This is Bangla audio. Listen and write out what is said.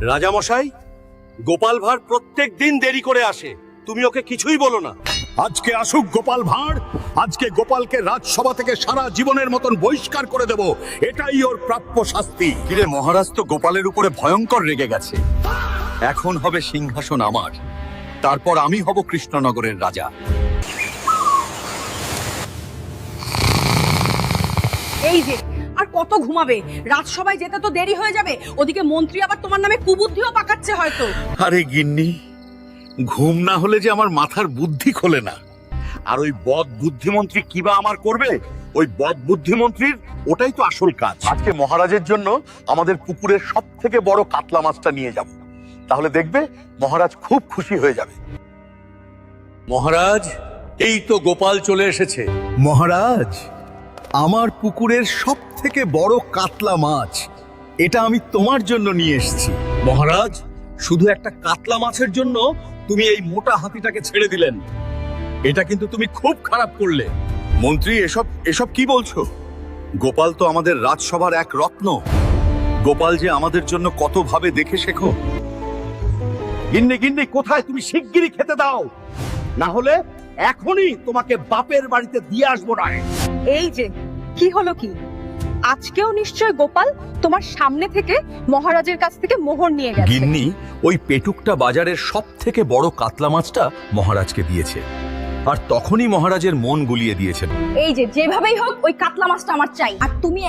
রাজামশাই, গোপাল ভাঁড় প্রত্যেক দিন দেরি করে আসে, তুমি ওকে কিছুই বলো না। আজকে আসুক গোপাল ভাঁড়, আজকে গোপালকে রাজসভা থেকে সারা জীবনের মতন বহিষ্কার করে দেব, এটাই ওর প্রাপ্য শাস্তি। কিরে, মহারাজ তো গোপালের উপরে ভয়ঙ্কর রেগে গেছে। এখন হবে সিংহাসন আমার, তারপর আমি হব কৃষ্ণনগরের রাজা। এই যে আর কত ঘুমাবে? রাজসভায় যেতে তো দেরি হয়ে যাবে, ওদিকে মন্ত্রী আবার তোমার নামে কুবুদ্ধিও পাকাচ্ছে হয়তো। আরে গিন্নি, ঘুম না হলে যে আমার মাথার বুদ্ধি খোলে না। আর ওই বদ বুদ্ধিমন্ত্রী কিবা আমার করবে? ওই বদ বুদ্ধিমন্ত্রীর ওটাই তো আসল কাজ। আজকে মহারাজের জন্য আমাদের পুকুরের সব থেকে বড় কাতলা মাছটা নিয়ে যাব, তাহলে দেখবে মহারাজ খুব খুশি হয়ে যাবে। মহারাজ, এই তো গোপাল চলে এসেছে। মহারাজ, আমার পুকুরের সব থেকে বড় কাতলা মাছ, এটা আমি তোমার জন্য নিয়ে এসেছি। মহারাজ, শুধু একটা কাতলা মাছের জন্য তুমি এই মোটা হাতিটাকে ছেড়ে দিলেন, এটা কিন্তু তুমি খুব খারাপ করলে। মন্ত্রী, এসব এসব কি বলছো? গোপাল তো আমাদের রাজসভার এক রত্ন। গোপাল যে আমাদের জন্য কত ভাবে দেখে শেখো। গিন্নি গিন্নি, কোথায়? তুমি শিগগিরই খেতে দাও, না হলে এখনই তোমাকে বাপের বাড়িতে দিয়ে আসবো না। এই যে কি হলো কি? আজকেও নিশ্চয় গোপাল তোমার সামনে থেকে মহারাজের কাছ থেকে মোহর নিয়ে গেছে। গিন্নি, ওই পেটুকটা বাজারের সব থেকে বড় কাতলা মাছটা মহারাজকে দিয়েছে, আর তখনই মহারাজের মন গুলিয়ে দিয়েছেন। এই যে যেভাবেই হোক ওই কাতলা মাছটা আমার চাই, আর তুমি